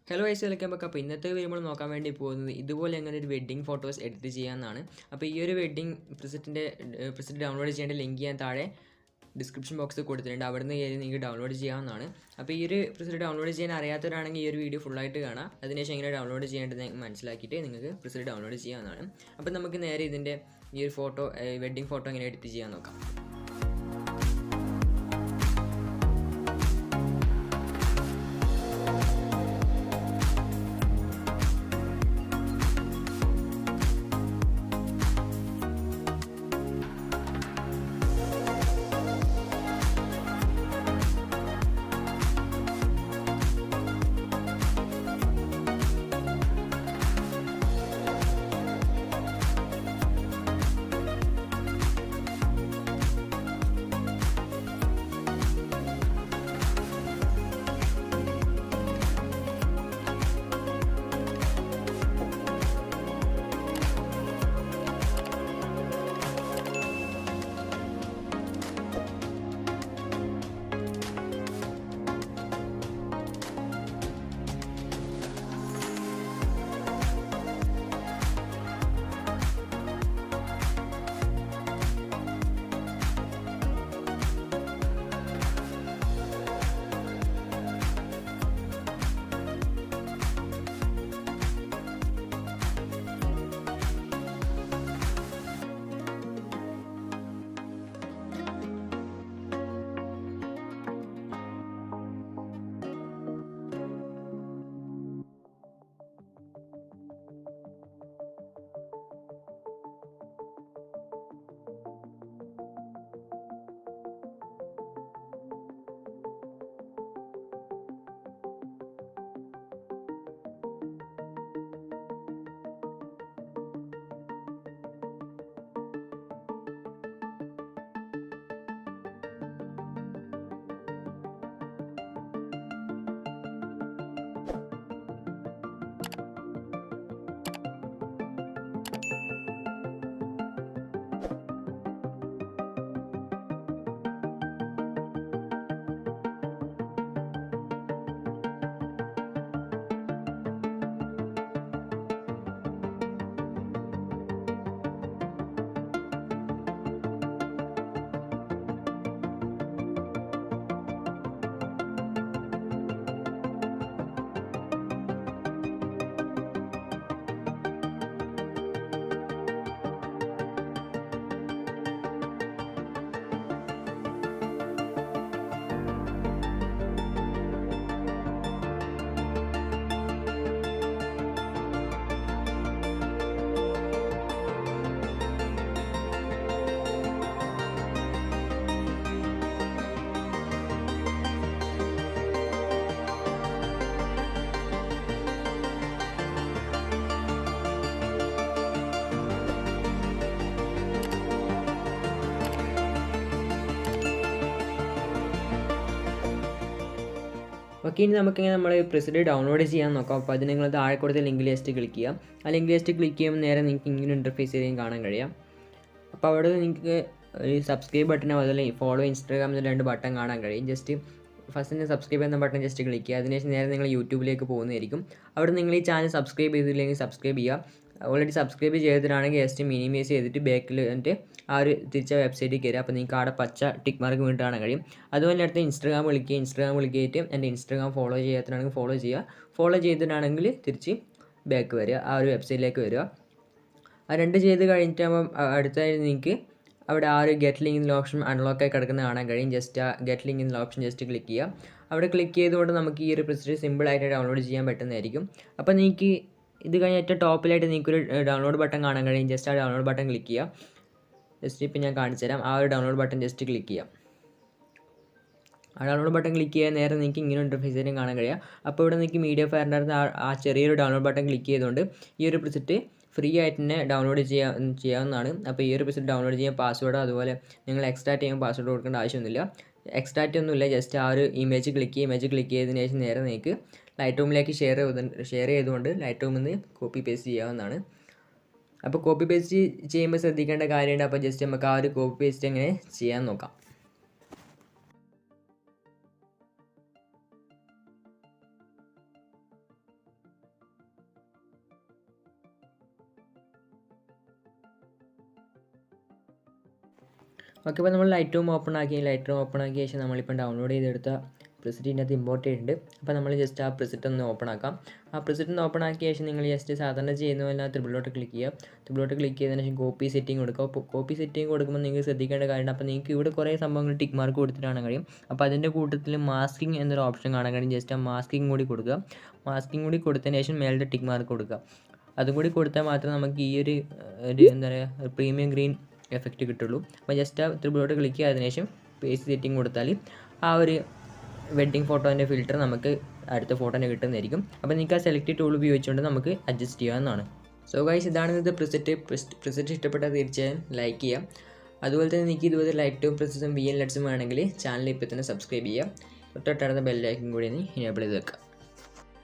Hello guys, welcome back. അപ്പോൾ ഇന്നത്തെ നമ്മൾ നോക്കാൻ വേണ്ടി പോകുന്നത് ഇതുപോലെ എങ്ങനെ ഒരു വെഡ്ഡിംഗ് ഫോട്ടോസ് എഡിറ്റ് ചെയ്യാമെന്നാണ്. അപ്പോൾ ഈ ഒരു വെഡ്ഡിംഗ് പ്രിസെറ്റ് ഡൗൺലോഡ് ചെയ്യേണ്ട ലിങ്ക് ഞാൻ താഴെ ഡിസ്ക്രിപ്ഷൻ ബോക്സിൽ കൊടുത്തിട്ടുണ്ട്. അവിടെ നിന്ന് കയറി നിങ്ങൾക്ക് ഡൗൺലോഡ് ചെയ്യാവുന്നതാണ്. അപ്പോൾ ഈ ഒരു പ്രിസെറ്റ് ഡൗൺലോഡ് ചെയ്യാൻ അറിയാത്തവരാണെങ്കിൽ ഈ ഒരു വീഡിയോ ഫുള്ളായിട്ട് കാണാം. അതിനുശേഷം എങ്ങനെ ഡൗൺലോഡ് ചെയ്യേണ്ടത് മനസ്സിലാക്കിയിട്ട് നിങ്ങൾക്ക് പ്രിസെറ്റ് ഡൗൺലോഡ് ചെയ്യാവുന്നതാണ്. അപ്പോൾ നമുക്ക് നേരെ ഇതിൻ്റെ ഈ ഒരു വെഡ്ഡിംഗ് ഫോട്ടോ എങ്ങനെ എഡിറ്റ് ചെയ്യാൻ നോക്കാം. ഓക്കെ, ഇനി നമുക്കിങ്ങനെ നമ്മൾ പ്രിസെറ്റ് ഡൗൺലോഡ് ചെയ്യാൻ നോക്കാം. അപ്പോൾ അതിന് നിങ്ങൾ താഴെ കൊടുത്ത ലിങ്ക് ലിസ്റ്റ് ക്ലിക്ക് ചെയ്യാം. ആ ലിങ്ക് ലിസ്റ്റ് ക്ലിക്ക് ചെയ്യുമ്പോൾ നേരെ നിങ്ങൾക്ക് ഇങ്ങനെ ഇൻ്റർഫേസ് ചെയ്യും കാണാൻ കഴിയാം. അപ്പോൾ അവിടെ നിങ്ങൾക്ക് ഒരു സബ്സ്ക്രൈബ് ബട്ടനും അതുപോലെ ഫോളോ ഇൻസ്റ്റാഗ്രാമിൽ 2 ബട്ടൺ കാണാൻ കഴിയും. ജസ്റ്റ് ഫസ്റ്റ് സബ്സ്ക്രൈബ് എന്ന ബട്ടൺ ജസ്റ്റ് ക്ലിക്ക് ചെയ്യുക. അതിനുശേഷം നേരെ നിങ്ങൾ യൂട്യൂബിലേക്ക് പോകുന്നതായിരിക്കും. അവിടെ നിങ്ങൾ ഈ ചാനൽ സബ്സ്ക്രൈബ് ചെയ്തില്ലെങ്കിൽ സബ്സ്ക്രൈബ് ചെയ്യുക. ഓൾറെഡി സബ്സ്ക്രൈബ് ചെയ്തിട്ടാണെങ്കിൽ ജസ്റ്റ് മിനിമൈസ് ചെയ്തിട്ട് ബാക്കിൽ എന്നിട്ട് ആ ഒരു തിരിച്ച വെബ്സൈറ്റിൽ കയറുക. അപ്പോൾ നിങ്ങൾക്ക് അവിടെ പച്ച ടിക്ക് മാർക്ക് വീണ്ടും കാണാൻ കഴിയും. അതുപോലെ അടുത്ത് ഇൻസ്റ്റാഗ്രാം വിളിക്കിയിട്ട് എൻ്റെ ഇൻസ്റ്റാഗ്രാം ഫോളോ ചെയ്യാത്തതാണെങ്കിൽ ഫോളോ ചെയ്യുക. ഫോളോ ചെയ്തിട്ടാണെങ്കിൽ തിരിച്ച് ബാക്ക് വരിക, ആ ഒരു വെബ്സൈറ്റിലേക്ക് വരിക. ആ 2 ചെയ്ത് കഴിഞ്ഞിട്ടാകുമ്പോൾ അടുത്തായി നിങ്ങൾക്ക് അവിടെ ആ ഒരു ഗെറ്റ് ലിങ്ക് എന്നുള്ള ഓപ്ഷൻ അൺലോക്കായി കിടക്കുന്നത് കാണാൻ കഴിയും. ജസ്റ്റ് ആ ഗെറ്റ് ലിങ്ക് എന്നുള്ള ഓപ്ഷൻ ജസ്റ്റ് ക്ലിക്ക് ചെയ്യുക. അവിടെ ക്ലിക്ക് ചെയ്തുകൊണ്ട് നമുക്ക് ഈ ഒരു പ്രിസെറ്റ് സിമ്പിളായിട്ട് ഡൗൺലോഡ് ചെയ്യാൻ പറ്റുന്നതായിരിക്കും. അപ്പോൾ നിങ്ങൾക്ക് ഇത് കഴിഞ്ഞ് ഏറ്റവും ടോപ്പിലായിട്ട് നിങ്ങൾക്കൊരു ഡൗൺലോഡ് ബട്ടൺ കാണാൻ കഴിയും. ജസ്റ്റ് ആ ഡൗൺലോഡ് ബട്ടൺ ക്ലിക്ക് ചെയ്യുക. ജസ്റ്റ് ഇപ്പോൾ ഞാൻ കാണിച്ചു തരാം. ആ ഒരു ഡൗൺലോഡ് ബട്ടൺ ജസ്റ്റ് ക്ലിക്ക് ചെയ്യാം. ആ ഡൗൺലോഡ് ബട്ടൺ ക്ലിക്ക് ചെയ്യാൻ നേരെ നിങ്ങൾക്ക് ഇങ്ങനെ ഇൻ്റർഫേസിലും കാണാൻ കഴിയുക. അപ്പോൾ ഇവിടെ നിങ്ങൾക്ക് മീഡിയ ഫയറിൻ്റെ അടുത്ത് ആ ചെറിയൊരു ഡൗൺലോഡ് ബട്ടൺ ക്ലിക്ക് ചെയ്തുകൊണ്ട് ഈ ഒരു പ്രിസെറ്റ് ഫ്രീ ആയിട്ട് തന്നെ ഡൗൺലോഡ് ചെയ്യാവുന്നതാണ്. അപ്പോൾ ഈ ഒരു പ്രിസെറ്റ് ഡൗൺലോഡ് ചെയ്യാൻ പാസ്വേഡോ അതുപോലെ നിങ്ങൾ എക്സ്ട്രാക്ട് ചെയ്യുമ്പോൾ പാസ്വേഡ് കൊടുക്കേണ്ട ആവശ്യമൊന്നുമില്ല. എക്സ്ട്രാക്റ്റ് ഒന്നുമില്ല. ജസ്റ്റ് ആ ഒരു ഇമേജ് ക്ലിക്ക് ചെയ്തതിന് ശേഷം നേരെ നിങ്ങൾക്ക് ലൈറ്റ്റൂമിലേക്ക് ഷെയർ ചെയ്തുകൊണ്ട് ലൈറ്റ്റൂമിൽ നിന്ന് കോപ്പി പേസ്റ്റ് ചെയ്യാവുന്നതാണ്. അപ്പോൾ കോപ്പി പേസ്റ്റ് ചെയ്യുമ്പോൾ ശ്രദ്ധിക്കേണ്ട കാര്യമുണ്ട്. അപ്പോൾ ജസ്റ്റ് നമുക്ക് ആ ഒരു കോപ്പി പേസ്റ്റ് എങ്ങനെ ചെയ്യാൻ നോക്കാം. ഓക്കെ, അപ്പോൾ നമ്മൾ ലൈറ്റ് റൂം ഓപ്പൺ ആക്കിയ ശേഷം നമ്മളിപ്പോൾ ഡൗൺലോഡ് ചെയ്തെടുത്ത പ്രിസെറ്റ് ഇതിനകത്ത് ഇമ്പോർട്ട് ചെയ്തിട്ടുണ്ട്. അപ്പോൾ നമ്മൾ ജസ്റ്റ് ആ പ്രിസെറ്റ് ഒന്ന് ഓപ്പൺ ആക്കാം. ആ പ്രിസെറ്റ് ഒന്ന് ഓപ്പൺ ആക്കിയ ശേഷം നിങ്ങൾ ജസ്റ്റ് സാധാരണ ചെയ്യുന്ന പോലെ ത്രിബിളോട്ട് ക്ലിക്ക് ചെയ്യുക. ത്രിബിളോട്ട് ക്ലിക്ക് ചെയ്തതിന് ശേഷം കോപ്പി സെറ്റിംഗ് കൊടുക്കുക. അപ്പോൾ കോപ്പി സെറ്റിംഗ് കൊടുക്കുമ്പോൾ നിങ്ങൾക്ക് ശ്രദ്ധിക്കേണ്ട കാര്യം, അപ്പോൾ നിങ്ങൾക്ക് ഇവിടെ കുറേ സംഭവങ്ങൾ ടിക്ക് മാർക്ക് കൊടുത്തിട്ടാണ് കഴിയും. അപ്പോൾ അതിൻ്റെ കൂട്ടത്തിൽ മാസ്കിംഗ് എന്നൊരു ഓപ്ഷൻ കാണാൻ കഴിയും. ജസ്റ്റ് ആ മാസ്കിംഗ് കൂടി കൊടുക്കുക. മാസ്കിംഗ് കൂടി കൊടുത്തതിന് ശേഷം മേലത്തെ ടിക്ക് മാർക്ക് കൊടുക്കുക. അതും കൂടി കൊടുത്താൽ മാത്രമേ നമുക്ക് ഈ ഒരു എന്താ പറയുക പ്രീമിയം ഗ്രീൻ എഫക്റ്റ് കിട്ടുള്ളൂ. അപ്പോൾ ജസ്റ്റ് ആ ത്രിബിളോട്ട് ക്ലിക്ക് ചെയ്തതിന് ശേഷം പേജ് സെറ്റിംഗ് കൊടുത്താൽ ആ ഒരു വെഡ്ഡിങ് ഫോട്ടോൻ്റെ ഫിൽറ്റർ നമുക്ക് അടുത്ത ഫോട്ടോനെ കിട്ടുന്നതായിരിക്കും. അപ്പോൾ നിങ്ങൾക്ക് ആ സെലക്ട് ടൂൾ ഉപയോഗിച്ചുകൊണ്ട് നമുക്ക് അഡ്ജസ്റ്റ് ചെയ്യാവുന്നതാണ്. സോ ഗൈസ്, ഇതാണ് ഇത് പ്രിസെറ്റ് ഇഷ്ടപ്പെട്ടാൽ തീർച്ചയായും ലൈക്ക് ചെയ്യാം. അതുപോലെ തന്നെ നിങ്ങൾക്ക് ഇതുപോലെ ലൈറ്റ്റൂം പ്രിസെറ്റും VN LUTs വേണമെങ്കിൽ ചാനൽ ഇപ്പോൾ തന്നെ സബ്സ്ക്രൈബ് ചെയ്യുക. തൊട്ടടുത്ത ബെൽ ഐക്കൺ കൂടി ഇനേബിൾ ചെയ്ത് വെക്കാം.